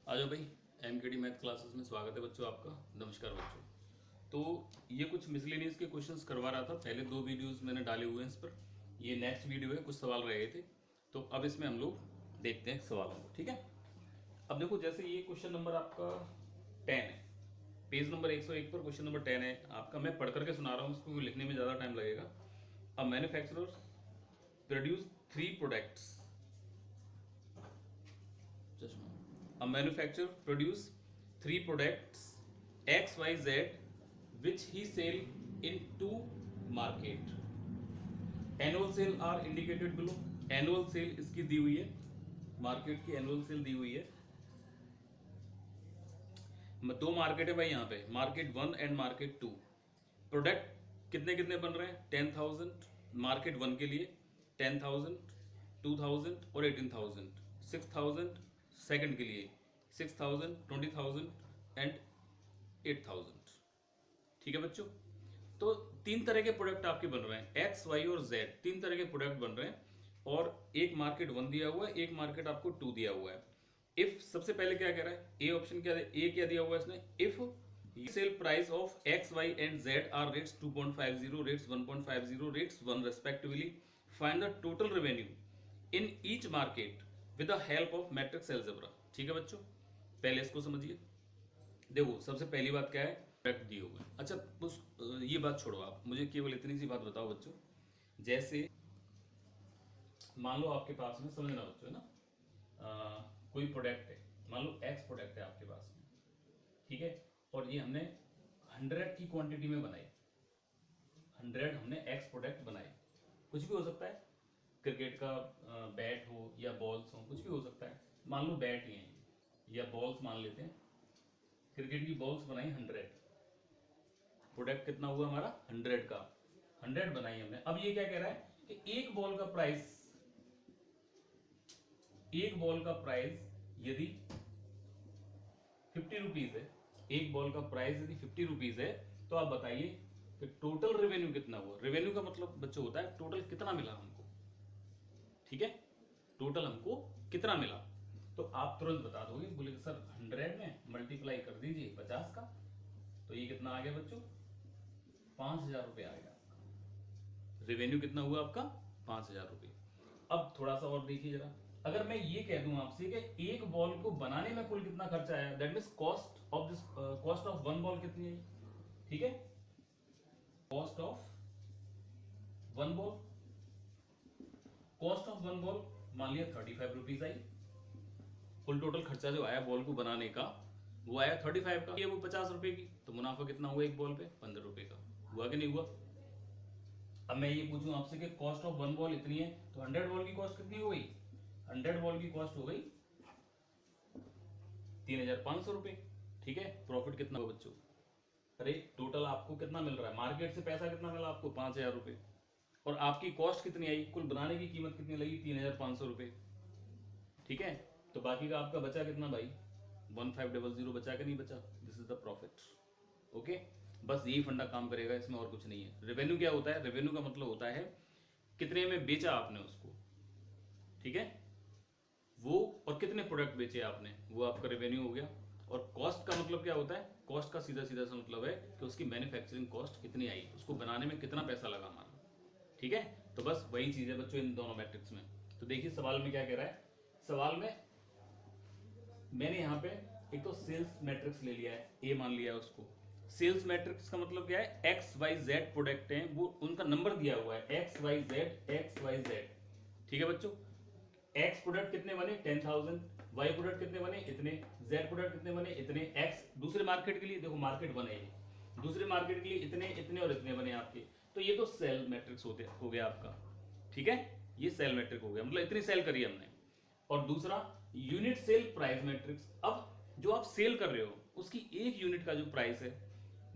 आ जाओ भाई। MKD math classes में स्वागत है बच्चों आपका। नमस्कार बच्चों। तो ये कुछ मिसलेनियस के क्वेश्चंस करवा रहा था, पहले 2 वीडियोस मैंने डाले हुए हैं इस पर। ये नेक्स्ट वीडियो है, कुछ सवाल रह गए थे तो अब इसमें हम लोग देखते हैं सवालों को। ठीक है, अब देखो जैसे ये क्वेश्चन नंबर आपका 10 है, पेज नंबर 101 पर क्वेश्चन नंबर 10 है आपका। मैं पढ़ करके सुना रहा हूँ इसको, लिखने में ज़्यादा टाइम लगेगा। A manufacturer produce 3 products. A manufacturer produce 3 products X, Y, Z, which he sell in 2 market. Annual sale are indicated below. Annual sale इसकी दी हुई है, मार्केट की एनुअल सेल दी हुई है। 2 मार्केट है भाई यहाँ पे, मार्केट 1 एंड मार्केट 2। प्रोडक्ट कितने कितने बन रहे हैं? 10,000 मार्केट 1 के लिए, 10,000, 2,000 और 18,000, 6,000 सेकंड के लिए, 6,000, 20,000 एंड 8,000। ठीक है बच्चों, तो 3 तरह के प्रोडक्ट आपके बन रहे हैं, एक्स वाई और जेड, 3 तरह के प्रोडक्ट बन रहे हैं। और एक मार्केट 1 दिया हुआ है, एक मार्केट आपको 2 दिया हुआ है। इफ सबसे पहले क्या कह रहा है, ए ऑप्शन क्या, ए क्या दिया हुआ है इसने, if sale price of X Y and Z are rates 2.50, rates 1.50, rates 1 respectively, find the total revenue in each market with the help of matrix algebra. ठीक है बच्चों, पहले इसको समझिए। देखो सबसे पहली बात क्या है, प्रोडक्ट दिए हुए। अच्छा उस ये बात छोड़ो, आप मुझे केवल इतनी सी बात बताओ बच्चों। जैसे मान लो आपके पास में, समझना बच्चों है ना, कोई प्रोडक्ट है, मान लो एक्स प्रोडक्ट है आपके पास में, ठीक है, और ये हमने 100 की क्वांटिटी में बनाई, 100 हमने एक्स प्रोडक्ट बनाए। कुछ भी हो सकता है, क्रिकेट का बैट हो या बॉल्स हो, कुछ भी हो सकता है। मान लो बैट ही है या बॉल्स मान लेते हैं, क्रिकेट की बॉल्स बनाई 100, प्रोडक्ट कितना हुआ हमारा 100 का, 100 बनाई हमने। अब ये क्या कह रहा है कि एक बॉल का प्राइस, एक बॉल का प्राइस यदि 50 रुपीज है, एक बॉल का प्राइस यदि 50 रुपीज है, तो आप बताइए कि टोटल रेवेन्यू कितना हुआ। रेवेन्यू का मतलब बच्चों होता है टोटल कितना मिला हमको। ठीक है, टोटल हमको कितना मिला, तो आप तुरंत बता दोगे, बोले सर 100 में मल्टीप्लाई कर दीजिए 50 का, तो ये कितना आ गया बच्चों, 5,000 रुपये आ गया आपका। रेवेन्यू कितना हुआ आपका, 5,000 रुपये। अब थोड़ा सा और देखिए जरा, अगर मैं ये कह दूं आपसे कि एक बॉल को बनाने में कुल कितना खर्चा आया, that means cost of this, cost of 1 ball कितनी है, ठीक है, cost of 1 ball, cost of 1 ball मान लिया 35 रुपीज आई। कुल टोटल खर्चा जो आया बॉल को बनाने का वो आया 35 का, ये वो 50 रुपए की, तो मुनाफा कितना हुआ एक बॉल पे, 15 रुपए का। हुआ कि नहीं हुआ? अब मैं ये पूछूं आपसे कि कॉस्ट ऑफ 1 बॉल इतनी है, तो 100 बॉल की कॉस्ट कितनी हो गई, 100 बॉल की कॉस्ट हो गई 3,500 रुपए। ठीक है, प्रॉफिट कितना हुआ बच्चों, अरे टोटल आपको कितना मिल रहा है, मार्केट से पैसा कितना मिला आपको, 5,000 रुपए, और आपकी कॉस्ट कितनी आई, कुल बनाने की कीमत कितनी लगी, 3,500 रुपए। ठीक है, तो बाकी का आपका बचा कितना भाई, 1500 बचा के नहीं बचा, this is the profit. Okay, बस यही फंडा काम करेगा, इसमें और कुछ नहीं है। रेवेन्यू क्या होता है, रेवेन्यू का मतलब होता है कितने में बेचा आपने उसको, ठीक है, वो, और कितने प्रोडक्ट बेचे आपने, वो आपका रेवेन्यू हो गया। और कॉस्ट का मतलब क्या होता है, कॉस्ट का सीधा सीधा सा मतलब है कि उसकी मैन्युफैक्चरिंग कॉस्ट कितनी आई, उसको बनाने में कितना पैसा लगा हमारा। ठीक है, तो बस वही चीज है बच्चों इन दोनों मैट्रिक्स में। तो देखिए सवाल में क्या कह रहा है, सवाल में मैंने यहाँ पे एक तो सेल्स मैट्रिक्स ले लिया है, ए मान लिया है उसको। सेल्स मैट्रिक्स का मतलब क्या है, एक्स वाई जेड प्रोडक्ट हैं, वो उनका नंबर दिया हुआ है, x y z, x y z. ठीक है बच्चों, एक्स प्रोडक्ट कितने बने 10,000, वाई प्रोडक्ट कितने बने इतने, जेड प्रोडक्ट कितने बने इतने, एक्स दूसरे मार्केट के लिए, देखो मार्केट बने ये, दूसरे मार्केट के लिए इतने इतने और इतने बने आपके। तो ये तो सेल मैट्रिक्स होते हो गया आपका। ठीक है, ये सेल मैट्रिक हो गया, मतलब इतनी सेल करी हमने। और दूसरा यूनिट सेल प्राइस मैट्रिक्स, अब जो आप सेल कर रहे हो उसकी एक यूनिट का जो प्राइस है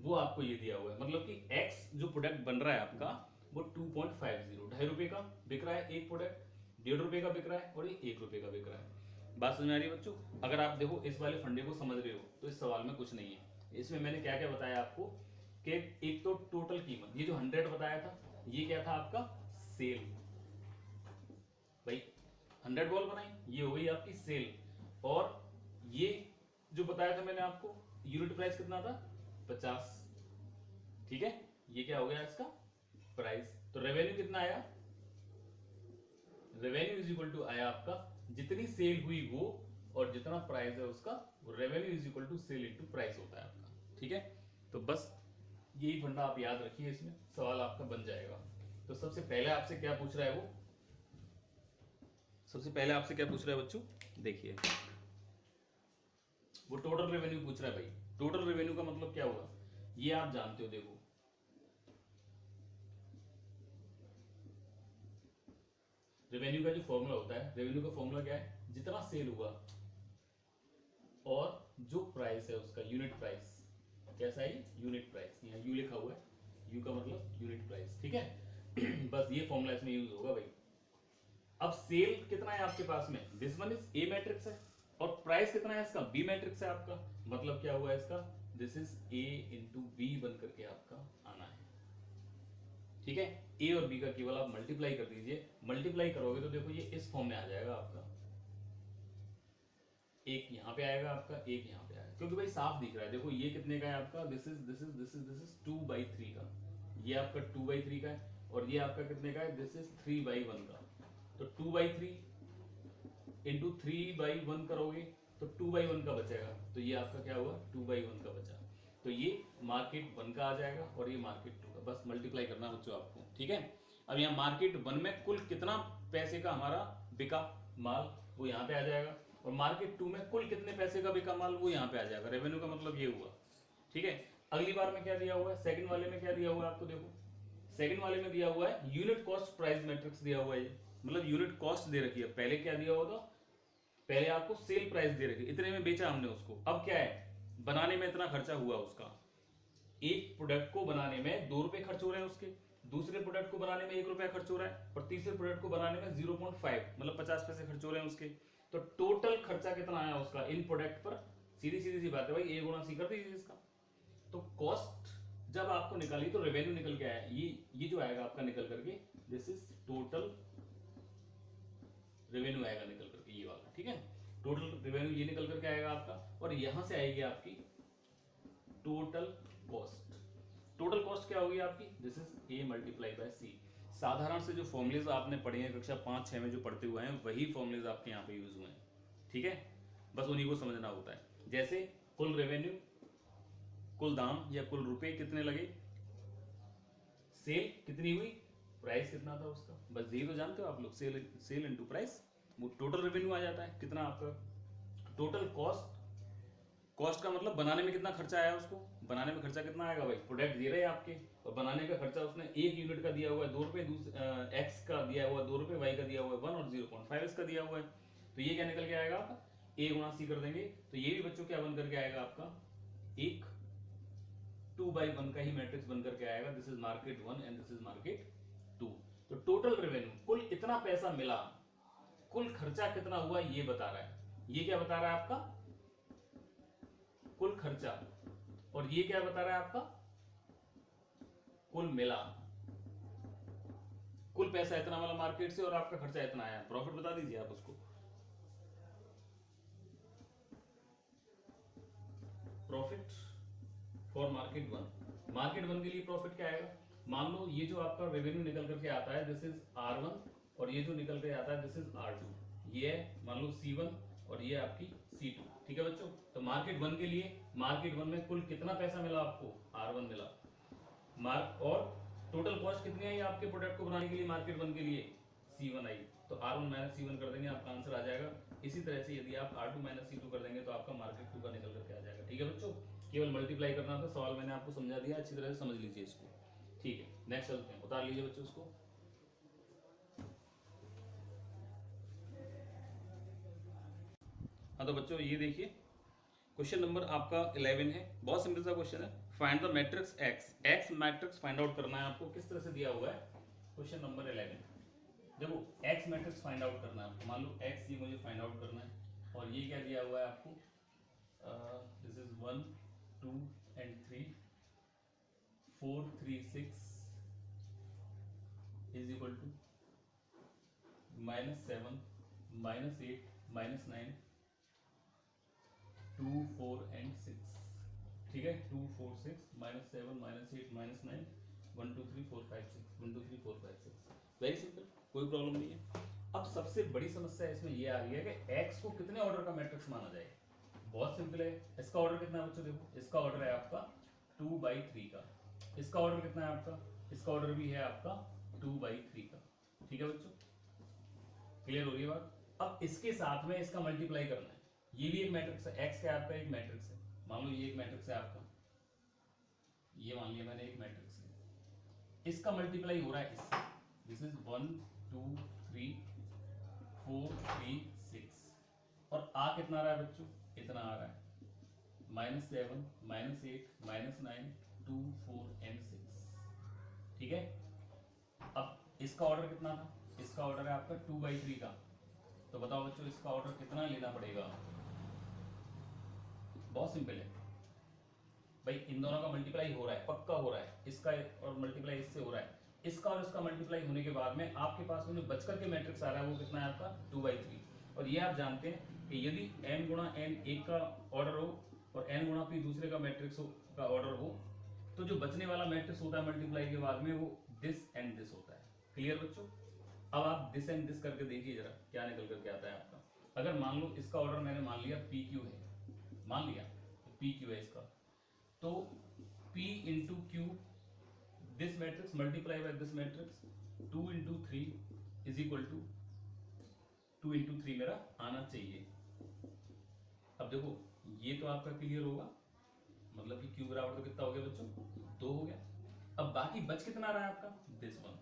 वो आपको ये दिया हुआ है, मतलब कि एक्स जो प्रोडक्ट बन रहा है आपका वो 2.50, 2.5 रुपए का बिक रहा है एक प्रोडक्ट, 1.5 रुपए का बिक रहा है, और ये 1 रुपए का बिक रहा है। बात समझ में आ रही है बच्चों? अगर आप देखो इस वाले फंडे को समझ रहे हो तो इस सवाल में कुछ नहीं है। इसमें मैंने क्या क्या बताया आपको कि एक तो टोटल कीमत, ये जो 100 बताया था ये क्या था आपका, सेल भाई, 100 बॉल बनाई, ये हो गई आपकी सेल, और ये जो बताया था मैंने आपको, यूनिट प्राइस कितना था 50, ठीक है, ये क्या हो गया इसका प्राइस। तो रेवेन्यू कितना आया, रेवेन्यू इज इक्वल टू आया आपका जितनी सेल हुई वो और जितना प्राइस है उसका, वो revenue is equal to sale into price होता है आपका, ठीक है। तो बस यही फंडा आप याद रखिए, इसमें सवाल आपका बन जाएगा। तो सबसे पहले आपसे क्या पूछ रहा है वो, सबसे पहले आपसे क्या पूछ रहा है बच्चों, देखिए वो टोटल रेवेन्यू पूछ रहा है भाई। टोटल रेवेन्यू का मतलब क्या हुआ, ये आप जानते हो, देखो रेवेन्यू का जो फॉर्मूला होता है, रेवेन्यू का फॉर्मूला क्या है, जितना सेल हुआ और जो प्राइस है उसका यूनिट प्राइस, कैसा है यूनिट प्राइस, यहाँ यू लिखा हुआ है, यू का मतलब यूनिट प्राइस, ठीक है। बस ये फॉर्मूला इसमें यूज होगा भाई। अब सेल कितना है आपके पास में, this one is A matrix है, और प्राइस कितना है इसका, बी मैट्रिक्स है आपका, मतलब क्या हुआ इसका, this is a into b बन करके आपका आना है, ठीक है। ए और बी का केवल आप मल्टीप्लाई कर दीजिए, मल्टीप्लाई करोगे तो देखो ये इस फॉर्म में आ जाएगा आपका, एक यहाँ पे आएगा आपका, एक यहाँ पे आएगा, क्योंकि भाई साफ दिख रहा है, देखो ये कितने का है आपका, दिस इज 2/3 का, ये आपका 2/3 का है, और ये आपका कितने का है, दिस इज 3/1 का। तो 2/3 इंटू 3/1 करोगे तो 2/1 का बचेगा, तो ये आपका क्या हुआ 2/1 का बचा। तो ये मार्केट 1 का आ जाएगा और ये मार्केट 2 का, बस मल्टीप्लाई करना बच्चों आपको, ठीक है। अब यहाँ मार्केट 1 में कुल कितना पैसे का हमारा बिका माल, वो यहाँ पे आ जाएगा, और मार्केट 2 में कुल कितने पैसे का बिका माल, वो यहाँ पे आ जाएगा। रेवेन्यू का मतलब ये हुआ, ठीक है। अगली बार में क्या दिया हुआ है, सेकंड वाले में क्या दिया हुआ है आपको, देखो सेकंड वाले में दिया हुआ है यूनिट कॉस्ट प्राइस मैट्रिक्स दिया हुआ है, ये मतलब यूनिट कॉस्ट दे रखी है। पहले क्या दिया हुआ था, पहले आपको सेल प्राइस दे रखी है, इतने में बेचा हमने उसको। अब क्या है, बनाने में इतना खर्चा हुआ उसका, एक प्रोडक्ट को बनाने में 2 रुपए खर्च हो रहे हैं उसके, दूसरे प्रोडक्ट को बनाने में 1 रुपया खर्च हो रहा है, और तीसरे प्रोडक्ट को बनाने में 0.5 मतलब 50 पैसे खर्च हो रहे हैं उसके। तो टोटल खर्चा कितना आया उसका इन प्रोडक्ट पर, सीधी सीधी सी बात है भाई, ए गुणा सी कर दीजिए इसका। तो कॉस्ट जब आपको निकाली तो रेवेन्यू निकल के आया, ये जो आएगा आपका निकल करके, दिस इज टोटल रेवेन्यू आएगा निकल करके, ये वाला, ठीक है। टोटल रेवेन्यू ये निकल करके आएगा आपका, और यहां से आएगी आपकी टोटल कॉस्ट। टोटल कॉस्ट क्या होगी आपकी, this is A multiply by C. साधारण से जो फॉर्मुलेज आपने पढ़े हैं कक्षा 5-6 में जो पढ़ते हुए हैं, वही फॉर्मुलेज आपके यहाँ पे यूज हुए हैं, ठीक है। बस उन्हीं को समझना होता है। जैसे कुल रेवेन्यू, कुल दाम या कुल रुपए कितने लगे, सेल कितनी हुई, प्राइस कितना था उसका, बस यही तो जानते हो आप लोग, सेल इनटू प्राइस, वो टोटल रेवेन्यू आ जाता है। कितना आपका टोटल कॉस्ट, कॉस्ट का मतलब बनाने में कितना खर्चा आया उसको, बनाने में खर्चा कितना आएगा भाई, प्रोडक्ट दे रहे हैं आपके और बनाने का खर्चा उसने एक यूनिट का दिया हुआ है 2 रुपए, एक्स का दिया हुआ है 2 रुपए, वाई का दिया हुआ है 1 और 0.5 इसका दिया हुआ है। तो ये क्या निकल के आएगा आपका, ए गुणा सी कर देंगे, तो ये भी बच्चों क्या बन करके आएगा आपका, एक 2/1 का ही मैट्रिक्स बन करके आएगा, this is market 1 and this is market 2। तो टोटल रेवेन्यू, कुल इतना पैसा मिला, कुल खर्चा कितना हुआ ये बता रहा है। ये क्या बता रहा है आपका, कुल खर्चा, और ये क्या बता रहा है आपका, कुल मिला, कुल पैसा इतना वाला मार्केट से और आपका खर्चा इतना आया, प्रॉफिट बता दीजिए आप उसको। प्रॉफिट फॉर मार्केट 1, मार्केट 1 के लिए प्रॉफिट क्या आएगा, मान लो ये जो आपका रेवेन्यू निकल करके आता है दिस इज R1, और ये जो निकल के आता है दिस इज R2, ये है मान लो C1 और ये आपकी C2, ठीक है बच्चों। तो मार्केट 1 के लिए, मार्केट 1 में कुल कितना पैसा मिला आपको, R1 मिला, मार्क और टोटल कॉस्ट कितनी आई आपके प्रोडक्ट को बनाने के लिए मार्केट 1 के लिए, C1 आई, तो R1 माइनस C1 कर देंगे, आपका आंसर आ जाएगा। इसी तरह से यदि आप R2 माइनस C2 कर देंगे तो आपका मार्केट 2 का निकल करके आ जाएगा, ठीक है बच्चों। केवल मल्टीप्लाई करना था, सवाल मैंने आपको समझा दिया, अच्छी तरह से समझ लीजिए इसको, ठीक है। नेक्स्ट चलते हैं, उतार लीजिए बच्चों उसको। हाँ तो बच्चों ये देखिए, क्वेश्चन नंबर आपका 11 है, बहुत सिंपल सा क्वेश्चन है। Find the matrix x, x matrix find out करना है आपको, किस तरह से दिया हुआ है क्वेश्चन नंबर 11। देखो एक्स मैट्रिक्स फाइंड आउट करना है, मान लो एक्स ये मुझे फाइंड आउट करना है, और ये क्या दिया हुआ है आपको, this is 1 2 and 3 4 3 6 is equal to -7 -8 -9 2 4 and 6, ठीक है, 2 4 6 -7 -8 -9 1 2 3 4 5 6 1 2 3 4 5 6, वेरी सिंपल, कोई प्रॉब्लम नहीं है। अब सबसे बड़ी समस्या इसमें ये आ रही है कि x को कितने ऑर्डर का मैट्रिक्स माना जाए। बहुत सिंपल है, इसका ऑर्डर कितना है बच्चों, देखो इसका ऑर्डर है आपका 2/3 का, इसका ऑर्डर कितना है आपका, इसका ऑर्डर भी है आपका 2/3 का, ठीक है बच्चों, क्लियर हो रही है बात। अब इसके साथ में इसका मल्टीप्लाई करना है, ये भी एक मैट्रिक्स है, x का आपका एक मैट्रिक्स है, मान लो ये एक मैट्रिक्स है आपका, ये मान लिया मैंने एक मैट्रिक्स है, इसका मल्टीप्लाई हो रहा है इससे, दिस इज 1 2 3 4 3 6, और आ कितना आ रहा है बच्चों, इतना आ रहा है -7 -8 -9 2 4 एंड 6, ठीक है। अब इसका ऑर्डर कितना था, इसका ऑर्डर है आपका 2/3 का, तो बताओ बच्चों इसका ऑर्डर कितना लेना पड़ेगा। बहुत सिंपल है भाई, इन दोनों का मल्टीप्लाई हो रहा है, पक्का हो रहा है, इसका और मल्टीप्लाई इससे हो रहा है, इसका और इसका मल्टीप्लाई होने के बाद में आपके पास में जो बचकर के मैट्रिक्स आ रहा है वो कितना है आपका 2/3। और ये आप जानते हैं कि यदि n गुणा n एक का ऑर्डर हो और n गुणा p दूसरे का मैट्रिक्स का ऑर्डर हो, तो जो बचने वाला मैट्रिक्स होता है मल्टीप्लाई के बाद में वो दिस एंड दिस होता है, क्लियर बच्चों। अब आप दिस एंड दिस करके देखिए जरा क्या निकल करके आता है आपका। अगर मान लो इसका ऑर्डर मैंने मान लिया पी क्यू है, मान लिया पी क्यू है इसका, तो P into q this matrix multiply by this matrix 2 into 3 is equal to 2 into 3 मेरा आना चाहिए। अब देखो ये तो आपका क्लियर होगा, मतलब कि Q बराबर तो कितना हो गया बच्चों, 2 हो गया। अब बाकी बच कितना आ रहा है आपका, दिस वन,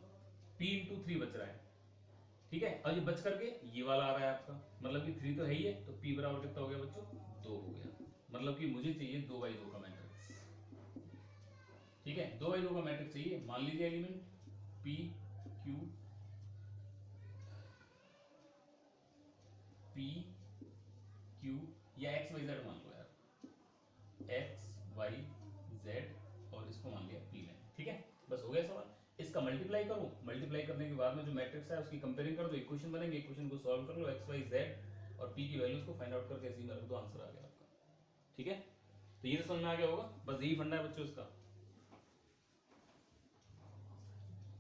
P इंटू 3 बच रहा है, ठीक है, और ये बच करके ये वाला आ रहा है आपका, मतलब कि 3 तो है ही है, तो P बराबर कितना हो गया बच्चों, 2 हो गया, मतलब कि मुझे चाहिए 2/2 का मैट्रिक्स, ठीक है, 2/2 का मैट्रिक्स चाहिए। मान लीजिए element P Q P Q या X Y Z मान लो यार, X Y Z और इसको मान लिया P लाइन, ठीक है, बस हो गया सवाल। इसका मल्टीप्लाई करो, मल्टीप्लाई करने के बाद में जो मैट्रिक्स है उसकी कंपेयरिंग कर दो, इक्वेशन बनेंगे, इक्वेशन को सॉल्व कर लो, X Y Z और P की वैल्यूज को फाइंड आउट करके ऐसे ही रख दो, आंसर आ गया आपका, ठीक है। तो ये तो समझ में आ गया होगा, बस यही फंडा है बच्चों इसका।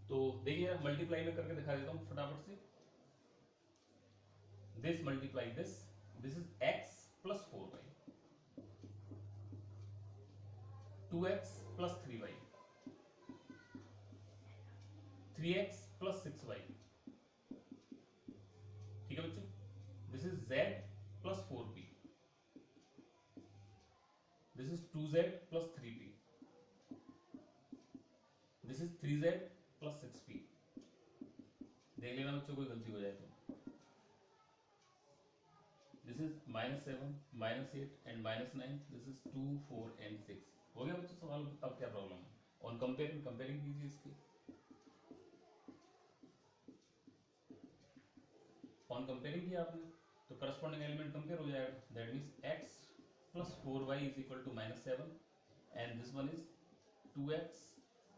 तो देखिए मल्टीप्लाई में करके दिखा देता हूं फटाफट से, this multiply this, this is x plus 4y, 2x plus 3y, 3x plus 6y, ठीक है बच्चों, this is z plus 4p, this is 2z plus 3p, this is 3z plus 6p। देख लेना बच्चों कोई गलती हो जाए तो। This is -7 -8 and -9, this is 2 4 and 6, हो गया बच्चों सवाल। अब क्या प्रॉब्लम है, ऑन कंपेयरिंग, कंपेयरिंग कीजिए इसकी, ऑन कंपेयरिंग किया आपने तो करस्पॉन्डिंग एलिमेंट कंपेयर हो जाएगा, that means x plus 4y is equal to -7 and this one is 2x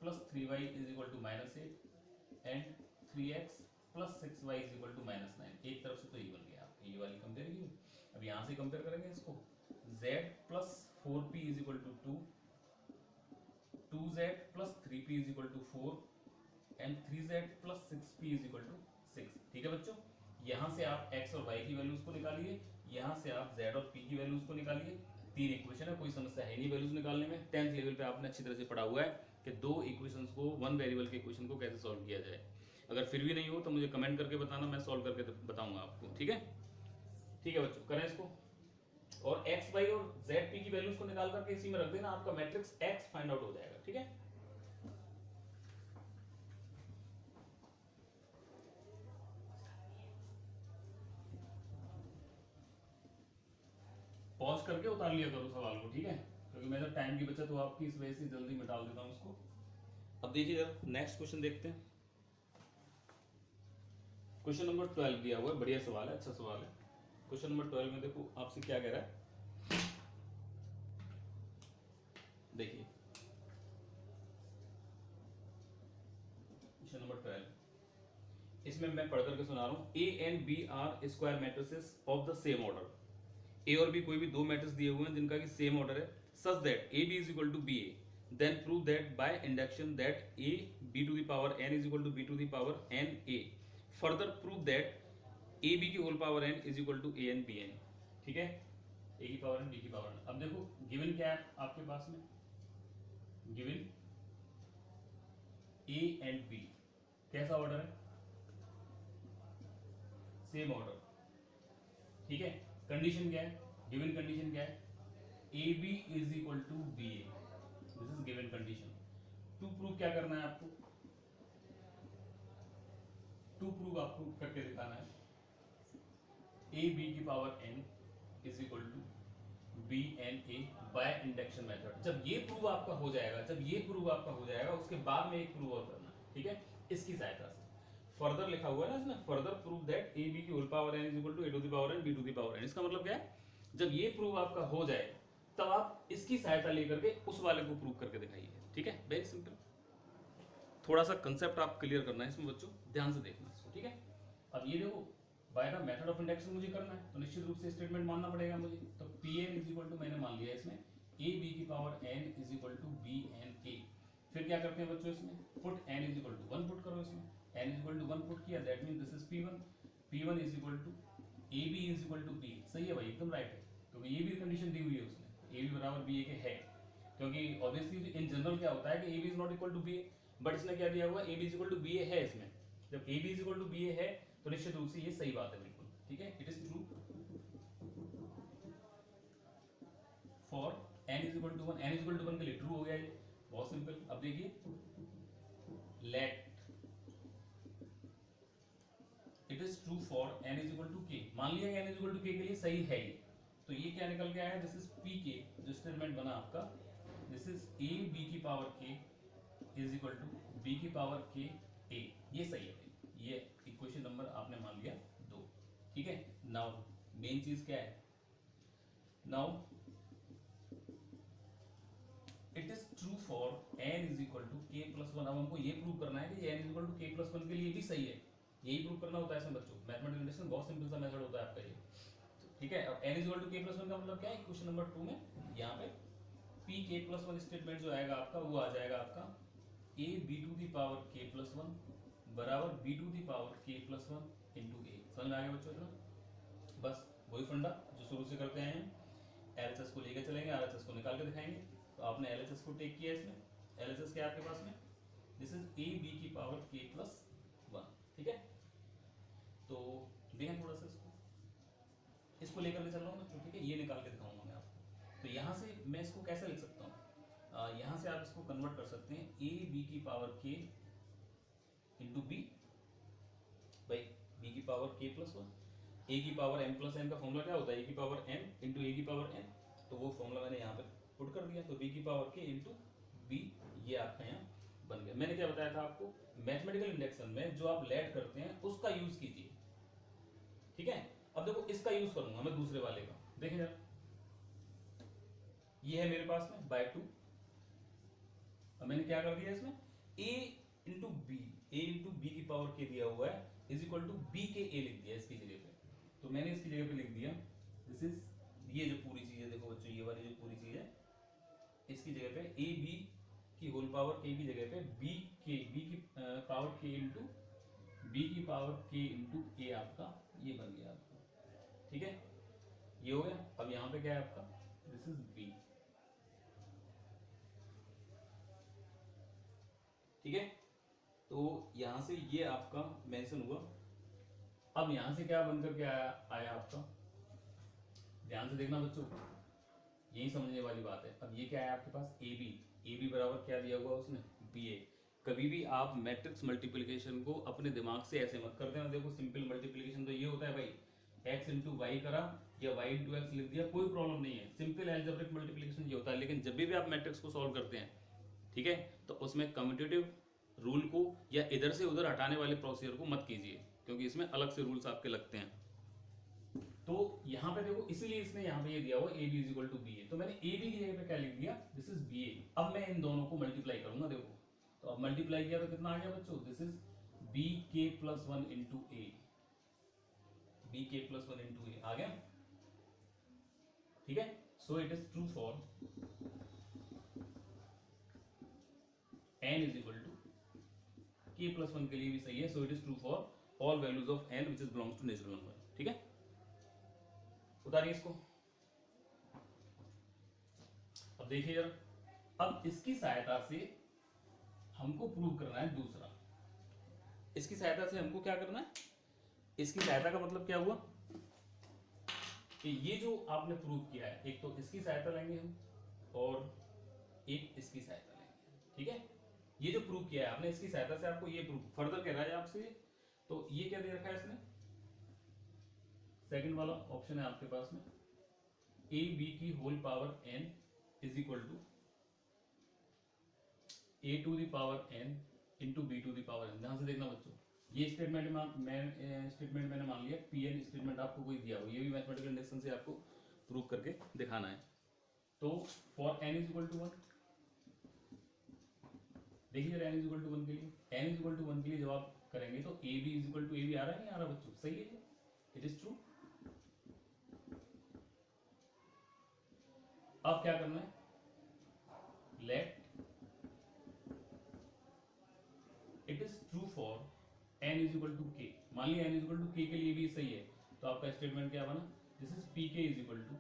plus 3y is equal to -8 and 3x plus 6y is equal to -9। एक तरफ से तो ये बन गया आपकी ये वाली कंपेयरिंग। अब यहाँ से कंपेयर करेंगे इसको, z plus 4p is equal to 2, 2z plus 3p is equal to 4 and 3z plus 6p is equal to 6, ठीक है बच्चों। यहाँ से आप x और y की वैल्यूज को निकालिए, यहाँ से आप z और p की वैल्यूज को निकालिए, 3 इक्वेशन है, कोई समस्या है नहीं वैल्यूज निकालने में। 10th लेवल पे आपने अच्छी तरह से पढ़ा हुआ है कि 2 इक्वेशंस को, 1 वेरिएबल के इक्वेशन को कैसे सॉल्व किया जाए। अगर फिर भी नहीं हो तो मुझे कमेंट करके बताना, मैं सॉल्व करके बताऊंगा आपको, ठीक है। ठीक है बच्चों, करें इसको, और x y और z p की वैल्यूज को निकाल करके इसी में रख देना, आपका मैट्रिक्स x फाइंड आउट हो जाएगा, ठीक है। पॉज करके उतार लिया करो सवाल को, ठीक है, क्योंकि मैं जब टाइम की बचत हो आपकी इस वजह से जल्दी मिटा देता हूं उसको। अब देखिए जरा नेक्स्ट क्वेश्चन देखते हैं, क्वेश्चन नंबर 12 दिया हुआ है, बढ़िया सवाल है, अच्छा सवाल है। क्वेश्चन नंबर 12 में देखो आपसे क्या कह रहा है, देखिए क्वेश्चन नंबर 12, इसमें मैं पढ़ करके सुना रहा हूं। A and B are square matrices of the same order, A और बी कोई भी दो मैट्रिक्स दिए हुए हैं जिनका कि सेम ऑर्डर है, such that A B is equal to B A, then prove that by induction that A B to the power n is equal to B to the power n a, further prove that A B की whole power n is equal to A n B n. ठीक है, A की power n B की power n। अब देखो given क्या है आपके पास में, गिवन ए एंड बी कैसा ऑर्डर है, सेम ऑर्डर। ठीक है, कंडीशन क्या है, गिवन कंडीशन क्या है, a B is equal to B a, this is given condition. To prove क्या करना है आपको, टू प्रूव आपको करके दिखाना है ए बी की power n is equal to B n a by induction method. जब ये प्रूव आपका हो जाएगा, जब ये प्रूव आपका हो जाएगा, उसके बाद में एक प्रूव और करना है। ठीक है, इसकी सहायता से फर्दर लिखा हुआ है ना इसमें, further prove that A B की whole power n is equal to A to the power n B to the power n। इसका मतलब क्या है, जब ये प्रूव आपका हो जाए तब आप इसकी सहायता लेकर के उस वाले को प्रूव करके दिखाइए। ठीक है, वेरी सिंपल। थोड़ा सा कंसेप्ट आप क्लियर करना है इसमें बच्चों, ध्यान से देखना इसको। ठीक है, अब ये देखो by the method of induction मुझे करना है, तो निश्चित रूप से स्टेटमेंट मानना पड़ेगा मुझे। तो P n is equal to मैंने मान लिया इसमें ए बी की power n is equal to B n A. फिर क्या करते हैं बच्चों, इसमें put n is equal to 1 put करो, इसमें n is equal to 1 put किया, that mean this is p1, p1 is equal to A B is equal to b। सही है भाई, एकदम राइट है, क्योंकि ये भी कंडीशन दी हुई है उसमें, ए बी बराबर बी ए के है। क्योंकि ऑब्वियसली इन जनरल क्या होता है कि A B is not equal to B A, but इसने क्या दिया हुआ, A B is equal to B A है इसमें। जब A B is equal to B A है तो निश्चित रूप से ये सही बात है बिल्कुल। ठीक है, it is true for n is equal to 1, n is equal to 1 के लिए ट्रू हो गया ये, बहुत सिंपल। अब देखिए let it is true for n is equal to k, मान लिया n is equal to k के लिए सही है ये, तो ये क्या निकल के आया, दिस इज p k, जो स्टेटमेंट बना आपका, दिस इज a b की power k is equal to b की पावर k a, ये सही है भाई, ये इक्वेशन नंबर आपने मान लिया 2। ठीक है, नाउ मेन चीज क्या है, now it is true for n is equal to k plus 1। अब हमको ये प्रूव करना है कि n is equal to k plus 1 के लिए भी सही है, यही प्रूव करना होता है इसमें बच्चों। मैथमेटिकल इंडक्शन बहुत सिंपल सा मेथड होता है आपका ये। ठीक है, अब n is equal to k plus 1 का मतलब क्या है, क्वेश्चन नंबर 2 में यहाँ पे p k प्लस 1 स्टेटमेंट जो आएगा आपका, वो आ जाएगा आपका a b to the power k plus 1 बराबर b to the power k plus 1 into a। समझ में आ गया बच्चों इतना? बस वही फंडा जो शुरू से करते हैं हम, LHS को लेकर चलेंगे, RHS को निकाल के दिखाएंगे। तो आपने LHS को टेक किया इसमें, LHS क्या है आपके पास में, दिस इज a b की पावर k प्लस 1। ठीक है, तो देखें थोड़ा सा इसको लेकर के चल रहा हूँ मैं। ठीक है, ये निकाल के दिखाऊंगा मैं आपको। तो यहाँ से मैं इसको कैसे लिख सकता हूँ, यहाँ से आप इसको कन्वर्ट कर सकते हैं a b की power k into b by b की पावर k प्लस 1। a की पावर m प्लस n का फॉर्मूला क्या होता है, a की पावर m इंटू a की पावर n, तो वो फॉर्मूला मैंने यहाँ पे पुट कर दिया, तो b की पावर k इंटू b, ये आपका यहाँ बन गया। मैंने क्या बताया था आपको, मैथमेटिकल इंडक्शन में जो आप लेट करते हैं उसका यूज कीजिए। ठीक है, अब देखो इसका यूज करूंगा मैं दूसरे वाले का, देखें जरा, ये है मेरे पास में बाय 2। अब मैंने क्या कर दिया इसमें, a into b, a into b की पावर k दिया हुआ है इज इक्वल टू b के a लिख दिया इसकी जगह पे। तो मैंने इसकी जगह पे लिख दिया, दिस इज, ये जो पूरी चीज है देखो बच्चों, ये वाली जो पूरी चीज है, इसकी जगह पे a b की होल पावर k की जगह पे b की पावर k इंटू b की पावर k इंटू a, आपका ये बन गया आपका। ठीक है, ये हो गया। अब यहाँ पे क्या है आपका, दिस इज b। ठीक है, तो यहां से ये आपका मेंशन हुआ। अब यहां से क्या बनकर के आया आपका, ध्यान से देखना बच्चों, यही समझने वाली बात है। अब ये क्या है आपके पास, ए बी बराबर क्या दिया हुआ उसने, बी ए। कभी भी आप मैट्रिक्स मल्टीप्लिकेशन को अपने दिमाग से ऐसे मत करते हैं। देखो सिंपल मल्टीप्लिकेशन तो ये होता है भाई, x इंटू वाई करा या y इंटू एक्स लिख दिया, कोई प्रॉब्लम नहीं है। सिंपल एल्जेब्रिक मल्टीप्लिकेशन ये होता है। लेकिन जब भी आप मैट्रिक्स को सॉल्व करते हैं, ठीक है, तो उसमें कम्यूटेटिव रूल को या इधर से उधर हटाने वाले प्रोसीजर को मत कीजिए, क्योंकि इसमें अलग से रूल्स आपके लगते हैं। तो यहाँ पे देखो, इसीलिए इसने यहाँ पे ये दिया हुआ a b is equal to B A, तो मैंने a b की जगह पे क्या लिख दिया, दिस इज बी ए। अब मैं इन दोनों को मल्टीप्लाई करूंगा, देखो तो अब मल्टीप्लाई किया तो कितना आ गया बच्चों, this is b k plus 1 into a, b k plus 1 into a आ गया। ठीक है। So it is true for n is equal to k plus 1 के लिए भी सही है। So it is true for all values of n which is belongs to natural number. ठीक है, उतारिए इसको। अब देखिए जरा, अब इसकी सहायता से हमको प्रूव करना है दूसरा। इसकी सहायता से हमको क्या करना है, इसकी सहायता का मतलब क्या हुआ कि ये जो आपने प्रूव किया है, एक तो इसकी सहायता लेंगे हम और एक इसकी सहायता लेंगे। ठीक है, ये जो प्रूव किया है आपने, इसकी सहायता से आपको ये प्रूव फर्दर कह रहा है आपसे। तो ये क्या दे रखा है इसने, सेकंड वाला ऑप्शन है आपके पास में, ए बी की whole power n is equal to a to the power n into b to the power n। ध्यान से देखना बच्चों, ये स्टेटमेंट मैंने मान लिया, pn स्टेटमेंट आपको कोई दिया हो, ये भी मैथमेटिकल इंडक्शन से आपको प्रूव करके दिखाना है। तो for n is equal to 1, देखिए n इज इक्वल टू 1 के लिए, n इज इक्वल टू 1 के लिए जब आप करेंगे तो a b is equal to a b आ रहा है, नहीं आ रहा बच्चों, सही है, इट इज ट्रू। अब क्या करना है, let it is true for n is equal to k। मान लिया n is equal to k के लिए भी सही है, तो आपका स्टेटमेंट क्या बना, this is pk is equal to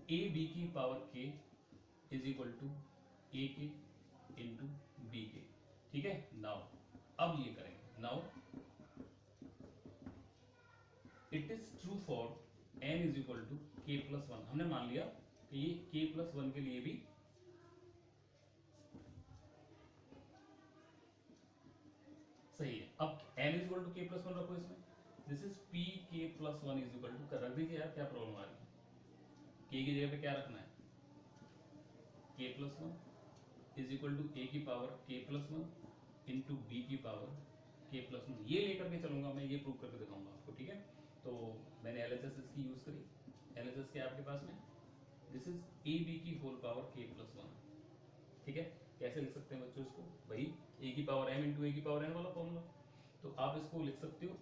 a b की power k is equal to a k into b k। ठीक है, नाउ अब ये करेंगे, now it is true for n is equal to k plus 1। हमने मान लिया कि ये k प्लस 1 के लिए भी सही है। अब n is equal to k plus 1 रखो इसमें, this is p k plus 1 is equal to, रख दीजिए यार, क्या प्रॉब्लम आ रही है, k की जगह पे क्या रखना है, k plus 1 is equal to a की power k plus 1 into b की पावर k प्लस 1। ये लेकर के चलूंगा मैं, ये प्रूव करके दिखाऊंगा आपको। ठीक है, तो मैंने LHS इसकी यूज करी, LHS के आपके पास में, दिस इज a b की होल पावर k प्लस 1। ठीक है, कैसे लिख सकते हैं बच्चों इसको, भाई a की पावर m इंटू a की पावर n वाला फॉर्मूला, तो आप इसको लिख सकते हो,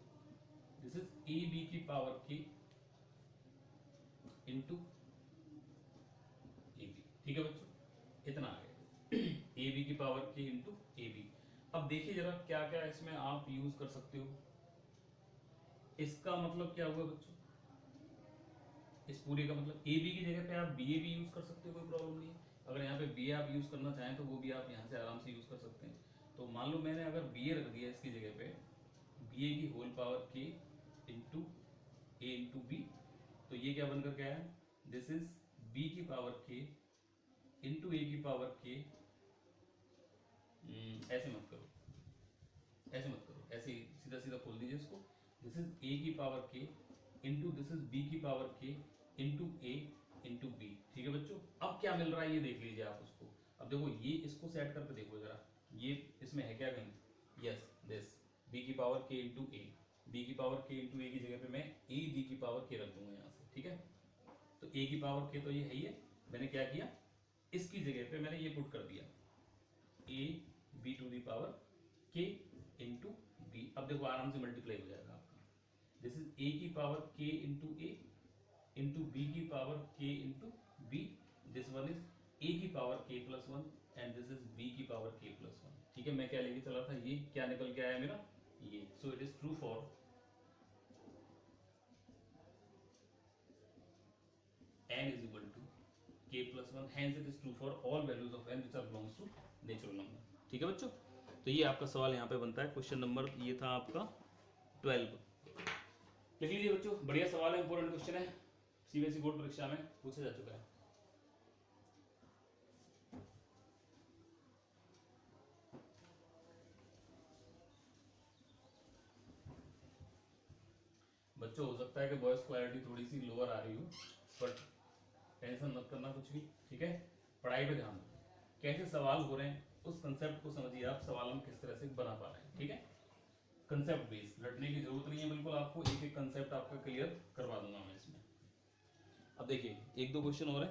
दिस इज a b की power k into a b। ठीक है बच्चों, इतना आ गया a b की power k into a b। अब देखिए जरा क्या क्या इसमें आप यूज कर सकते हो। इसका मतलब क्या हुआ बच्चों, इस पूरे का मतलब ए बी की जगह पे आप बी ए भी यूज कर सकते हो, कोई प्रॉब्लम नहीं है। अगर यहाँ पे बी ए आप यूज करना चाहें तो वो भी आप यहाँ से आराम से यूज कर सकते हैं। तो मान लो मैंने अगर बी ए रख दिया इसकी जगह पे, बी ए की whole power k into a into B, तो ये क्या बनकर क्या है, दिस इज बी की पावर के इंटू ए की पावर के। ऐसे मत करो, ऐसे मत करो, ऐसे सीधा सीधा खोल दीजिए इसको, दिस इज ए की power k into this is b की power k into a into B. ठीक है बच्चों, अब क्या मिल रहा है ये देख लीजिए आप उसको। अब देखो ये इसको सेट करके देखो जरा, ये इसमें है क्या कहीं, यस दिस बी की power k into a, B की पावर के इंटू ए की जगह पे मैं ए बी की पावर के रख दूंगा यहाँ से। ठीक है, तो ए की पावर के तो ये है ही है, मैंने क्या किया, इसकी जगह पे मैंने ये पुट कर दिया a B to the power k into b. अब देखो आराम से मल्टीप्लाई हो जाएगा आपका, दिस इज ए की power k into a into b की power k into b, this one is a की power k plus 1 and this is b की पावर के प्लस 1। ठीक है, मैं क्या लेके चला था, ये क्या निकल के आया मेरा, ये। सो it is true for n is equal to k plus 1, hence it is true for all values of n which are belongs to natural number। ठीक है बच्चों, तो ये आपका सवाल यहाँ पे बनता है, क्वेश्चन नंबर ये था आपका 12। लिख लीजिए बच्चों, बढ़िया सवाल है, इंपॉर्टेंट क्वेश्चन है, सीबीएसई बोर्ड परीक्षा में पूछा जा चुका है। बच्चों हो सकता है कि वॉइस क्वालिटी थोड़ी सी लोअर आ रही हो, बट टेंशन मत करना कुछ भी। ठीक है, पढ़ाई पे ध्यान दो, कैसे सवाल हो रहे हैं उस कंसेप्ट को समझिए आप, सवाल हम किस तरह से बना पा रहे हैं। ठीक है, कंसेप्ट बेस, रटने की जरूरत नहीं है बिल्कुल, आपको एक एक कंसेप्ट आपका क्लियर करवा दूंगा मैं इसमें। अब देखिए एक दो क्वेश्चन और है,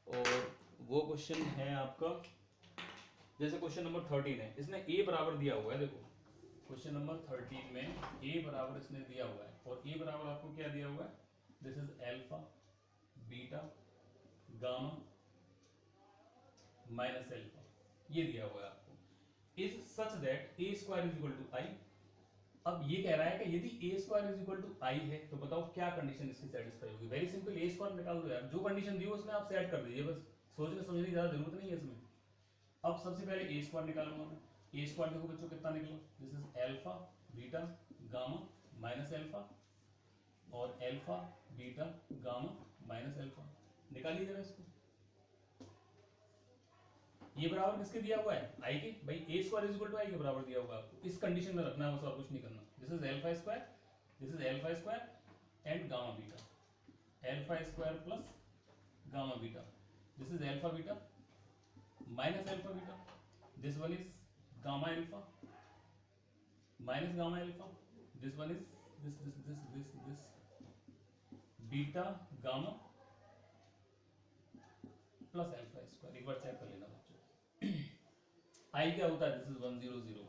और वो क्वेश्चन है आपका, जैसे क्वेश्चन नंबर 13 है, इसने ए बराबर दिया हुआ है। देखो क्वेश्चन नंबर 13 में ए बराबर इसने दिया हुआ है, और ए बराबर आपको क्या दिया हुआ है, this is alpha beta gamma minus alpha, ये दिया हुआ है आपको, is such that A square is equal to I. अब ये कह रहा है कि यदि A square is equal to I है तो बताओ क्या कंडीशन इसकी सेटिस्फाई होगी। वेरी सिंपल, ए स्क्वायर निकाल दो यार, जो कंडीशन दी हो उसमें आप सेट कर दीजिए, बस सोचने समझने की ज्यादा जरूरत नहीं है इसमें। अब सबसे पहले ए स्क्वायर निकालूंगा मैं। ए स्क्वायर देखो बच्चों कितना निकला, this is alpha beta gamma minus alpha, और alpha beta gamma minus alpha, निकालिए जरा इसको। ये बराबर किसके दिया हुआ है, आई के। भाई ए स्क्वायर इज इक्वल टू आई के बराबर दिया हुआ है आपको, इस कंडीशन में रखना है बस, और कुछ नहीं करना। This is alpha square, this is alpha square and gamma beta, alpha square plus gamma beta, this is alpha beta minus alpha beta, this one is gamma alpha minus gamma alpha, this one is this beta gamma plus alpha square. एक बार check कर लेना बच्चों, आई क्या होता है, this is 1001।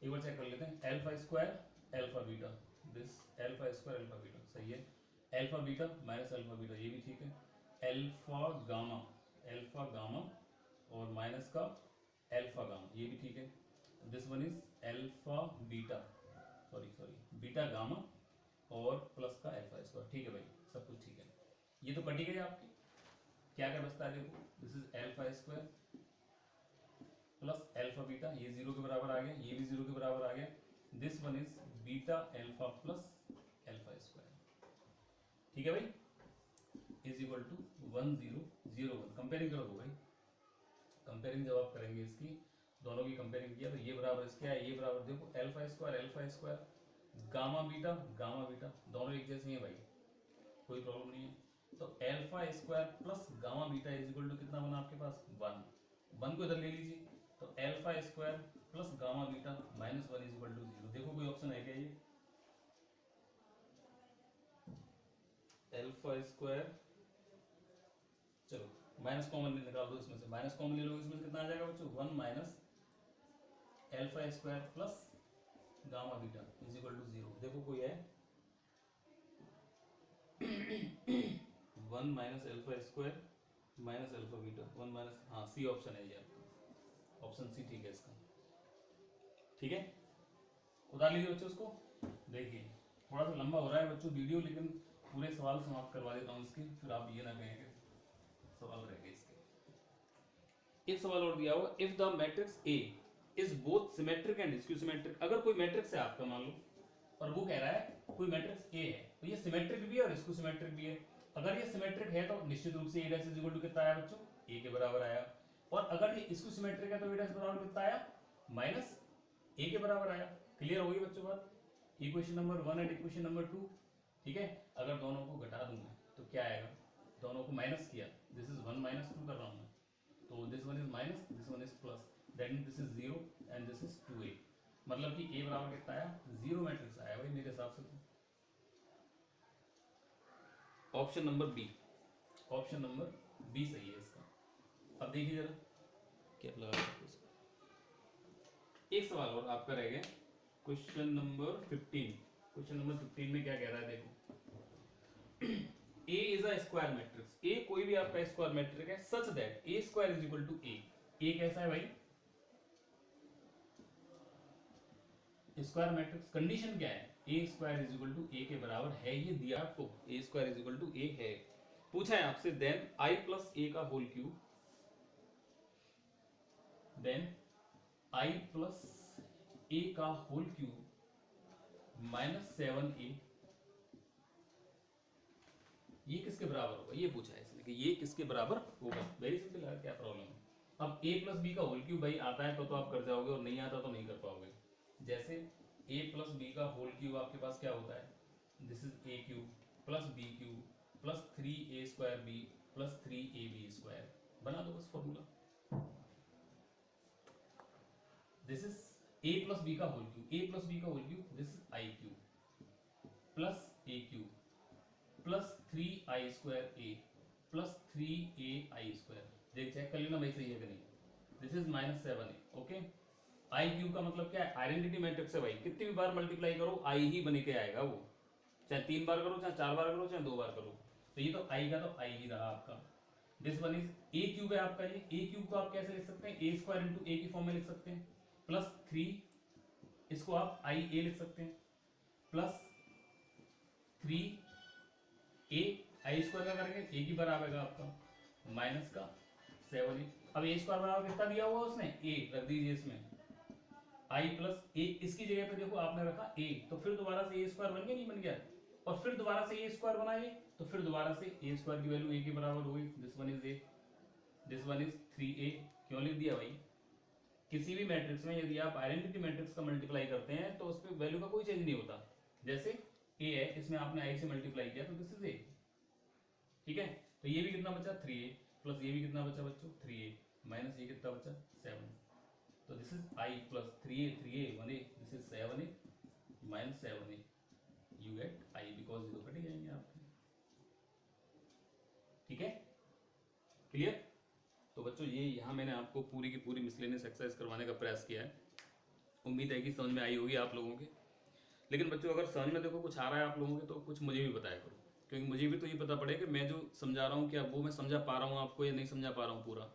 एक बार check कर लेते हैं, alpha square alpha beta, this alpha square alpha beta, सही है। Alpha beta minus alpha beta, ये भी ठीक है। एल्फा गामा और माइनस का एल्फा गामा, ये भी ठीक है। This one is alpha beta, sorry beta gamma और प्लस का एल्फा स्क्वायर, ठीक है भाई, सब कुछ ठीक है। ये तो कटी गई आपकी, क्या क्या बचता है देखो, this is alpha square plus alpha beta, ये 0 के बराबर आ गया, ये भी 0 के बराबर आ गया। This one is beta alpha plus alpha square, ठीक है भाई, इज इक्वल टू 1001। कंपेयरिंग करो भाई, कंपेयरिंग जब आप करेंगे इसकी, दोनों की कंपेयरिंग किया तो ये बराबर इसके है, ये बराबर देखो एल्फा स्क्वायर गामा बीटा दोनों एक जैसे हैं भाई, कोई प्रॉब्लम नहीं है। तो alpha square plus gamma beta is equal to कितना बना आपके पास, 1 को इधर ले लीजिए, तो alpha square plus gamma beta minus 1 is equal to 0। देखो कोई ऑप्शन है क्या, ये एल्फा स्क्वायर, चलो माइनस कॉमन निकाल दो इसमें से, माइनस कॉमन ले लो, इसमें कितना आ जाएगा बच्चों, 1 minus alpha square plus gamma beta is equal to 0। देखो कोई है 1 minus alpha square minus alpha beta, 1 minus, हाँ सी ऑप्शन है ये आपका, ऑप्शन सी ठीक है इसका, ठीक है। उतार लीजिए बच्चों उसको। देखिए थोड़ा सा लंबा हो रहा है बच्चों वीडियो, लेकिन पूरे सवाल समाप्त करवा देता हूँ इसके, फिर आप ये ना कहें कि सवाल रह गए इसके। एक सवाल और दिया हुआ, if the matrix A is both symmetric and skew symmetric. अगर कोई मैट्रिक्स है आपका मान लो, और वो कह रहा है कोई मैट्रिक्स ए है, तो ये सिमेट्रिक भी है और स्क्यू सिमेट्रिक भी है। अगर ये सिमेट्रिक है तो निश्चित रूप से ए डैश इज इक्वल टू कितना आया बच्चों, ए के बराबर आया। और अगर ये स्क्यू सिमेट्रिक है तो ए डैश बराबर कितना आया, माइनस ए के बराबर आया। क्लियर हो गई बच्चों बात, equation number 1 and equation number 2, ठीक है। अगर दोनों को घटा दूंगा तो क्या आएगा, दोनों को माइनस किया, दिस इज 1 माइनस 2 कर रहा हूं मैं, तो this one is minus, this one is plus, that means this is 0 and this is 2a। मतलब कि a बराबर कितना आया, 0 मैट्रिक्स आया भाई मेरे हिसाब से। तो option number b, option number b सही है इसका। अब देखिए जरा क्या लगा इसका। एक सवाल और आपका रह गया, क्वेश्चन नंबर 15। क्वेश्चन नंबर 15 में क्या कह रहा है देखो, A is a square matrix, A कोई भी आपका स्क्वायर मैट्रिक्स है, such that A square is equal to A। A कैसा है भाई, स्क्वायर मैट्रिक्स, कंडीशन क्या है, A square is equal to A के बराबर है, ये दिया आपको, A square is equal to A है। पूछा है आपसे देन I प्लस A का whole cube, then I plus A का होल क्यूब माइनस 7A, ये किसके बराबर होगा, ये पूछा है इसने कि ये किसके बराबर होगा। वेरी सिंपल है, क्या प्रॉब्लम है। अब a प्लस बी का होल क्यूब भाई आता है तो आप कर जाओगे, और नहीं आता तो नहीं कर पाओगे। जैसे a प्लस बी का होल क्यूब आपके पास क्या होता है, this is a cube plus b cube plus 3a square b plus 3ab square, बना दो बस formula. This is a plus B का whole cube, a plus B का whole cube, this is i cube plus a cube plus 3i square a plus 3ai square. देख check कर लेना भाई सही है कि नहीं। This is minus 7a, okay. I cube का मतलब क्या है, आइडेंटिटी मैट्रिक्स है भाई, कितनी भी बार मल्टीप्लाई करो आई ही बन के आएगा वो, चाहे 3 बार करो, चाहे 4 बार करो, चाहे 2 बार करो। तो ये तो आई का तो आई ही रहा आपका। This one is A cube है आपका, ये ए क्यूब को आप कैसे लिख सकते हैं, ए स्क्वायर इंटू ए की फॉर्म में लिख सकते हैं, प्लस 3 इसको आप आई ए लिख सकते हैं, प्लस 3 ए आई स्क्वायर का करेंगे ए की बराबर है आपका माइनस का 7 ए। अब ए स्क्वायर बराबर कितना दिया हुआ उसने, ए रख दीजिए इसमें, आई प्लस ए, इसकी जगह पे देखो आपने रखा ए, तो फिर दोबारा से ए स्क्वायर बन गया नहीं बन गया, और फिर दोबारा से ए स्क्वायर बनाइए तो फिर दोबारा से ए स्क्वायर की वैल्यू ए के बराबर हो गई। This one is A, this one is 3a। क्यों लिख दिया भाई, किसी भी मैट्रिक्स में यदि आप आइडेंटिटी मैट्रिक्स का मल्टीप्लाई करते हैं तो उस पर वैल्यू का कोई चेंज नहीं होता। जैसे a है, इसमें आपने i से मल्टीप्लाई किया तो दिस इज a, ठीक है। तो ये भी कितना बचा 3a, प्लस ये भी कितना बचा बच्चों 3a, माइनस ये कितना बचा 7। तो this is i plus 3a 1a, this is 7a minus 7a, you get i because zero cut जाएंगे आपके, ठीक है, क्लियर। तो बच्चों ये यहाँ मैंने आपको पूरी की पूरी मिसलेनियस एक्सरसाइज करवाने का प्रयास किया है, उम्मीद है कि समझ में आई होगी आप लोगों के। लेकिन बच्चों अगर समझ में देखो कुछ आ रहा है आप लोगों के तो कुछ मुझे भी बताया करो, क्योंकि मुझे भी तो ये पता पड़े कि मैं जो समझा रहा हूँ क्या वो मैं समझा पा रहा हूँ आपको या नहीं समझा पा रहा हूँ पूरा,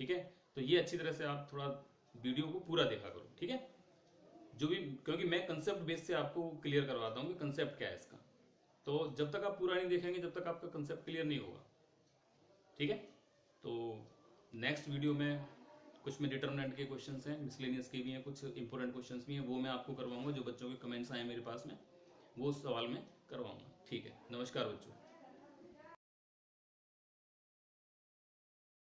ठीक है। तो ये अच्छी तरह से आप थोड़ा वीडियो को पूरा देखा करो, ठीक है, जो भी, क्योंकि मैं कंसेप्ट बेस से आपको क्लियर करवाता हूँ कि कंसेप्ट क्या है इसका। तो जब तक आप पूरा नहीं देखेंगे जब तक आपका कंसेप्ट क्लियर नहीं होगा, ठीक है। तो नेक्स्ट वीडियो में कुछ में डिटरमिनेंट के क्वेश्चंस हैं, मिसलेनियस के भी हैं, कुछ इंपॉर्टेंट क्वेश्चंस भी हैं, वो मैं आपको करवाऊंगा। जो बच्चों के कमेंट्स आए मेरे पास में वो सवाल मैं करवाऊंगा, ठीक है। नमस्कार बच्चों।